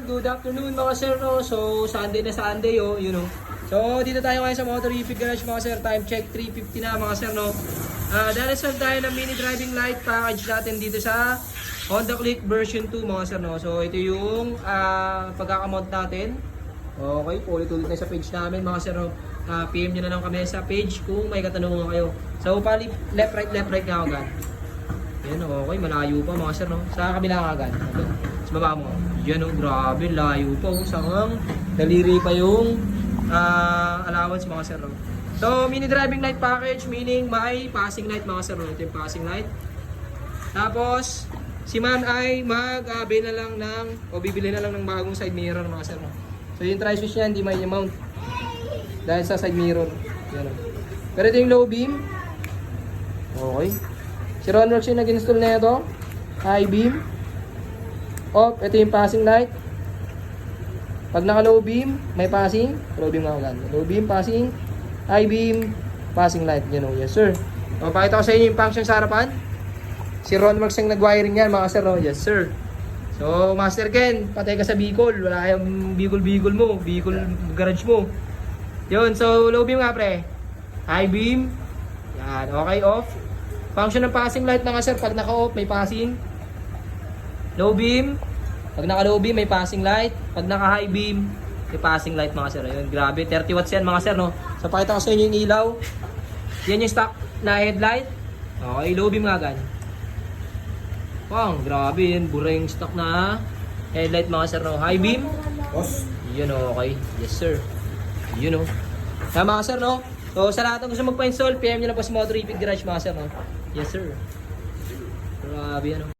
good afternoon mga sir, no? So, Sunday na Sunday, oh, you know. So, dito tayo ngayon sa Motor Refill Garage mga sir. Time check, 3:50 na mga sir, no? Darasan tayo ng mini driving light package natin dito sa Honda Click version 2 mga sir, no? So, ito yung pagkakamount natin. Okay, ulit-ulit na sa page namin mga sir, no? PM nyo na lang kami sa page kung may katanungan kayo. So, pali left right nga agad. Yan, okay, malayo pa mga sir, no? Sa kabila agad. Okay. Sa baba mo. Yan, oh, grabe, layo pa. Oh, sangang daliri pa yung allowance mga sir, no? So, mini driving light package, meaning may passing light mga sir, no? Ito yung passing light. Tapos, si man ay mag-bili na lang ng, o bibili na lang ng bagong side mirror mga sir, no? So, yung tri-switch niya, hindi may mount. Dahil sa side mirror. Yan, no? Pero ito yung low beam. Okay. Si Ronworks yung nag-install na ito. High beam. Off. Ito yung passing light. Pag naka low beam, may passing. Low beam nga agad. Low beam, passing. High beam, passing light. You know, yes sir. So, pakita ko sa inyo yung function sa harapan. Si Ronworks yung nag-wiring yan mga sir. Oh, yes sir. So, Master Ken, patay ka sa Bicol. Wala yung Bicol mo. Bicol garage mo. Yun. So, low beam nga pre. High beam. Yan. Okay, off. Function ng passing light mga sir, pag naka-off may passing. Low beam, pag naka-low beam may passing light. Pag naka-high beam, may passing light mga sir. Ayun, grabe, 30 watts yan mga sir, no? So pakita ko sa inyo yung ilaw. Yan yung stock na headlight. Okay, low beam nga agad. Wow, grabe yan, bura yung stock na headlight mga sir, no? High beam. Yun, okay. Yes sir. Yun, no? Kaya mga sir, no? So sa lahat ng gusto magpa-install, PM nyo na po sa Motor Refill Garage mga sir, no? Yes sir. Grabe yan, no?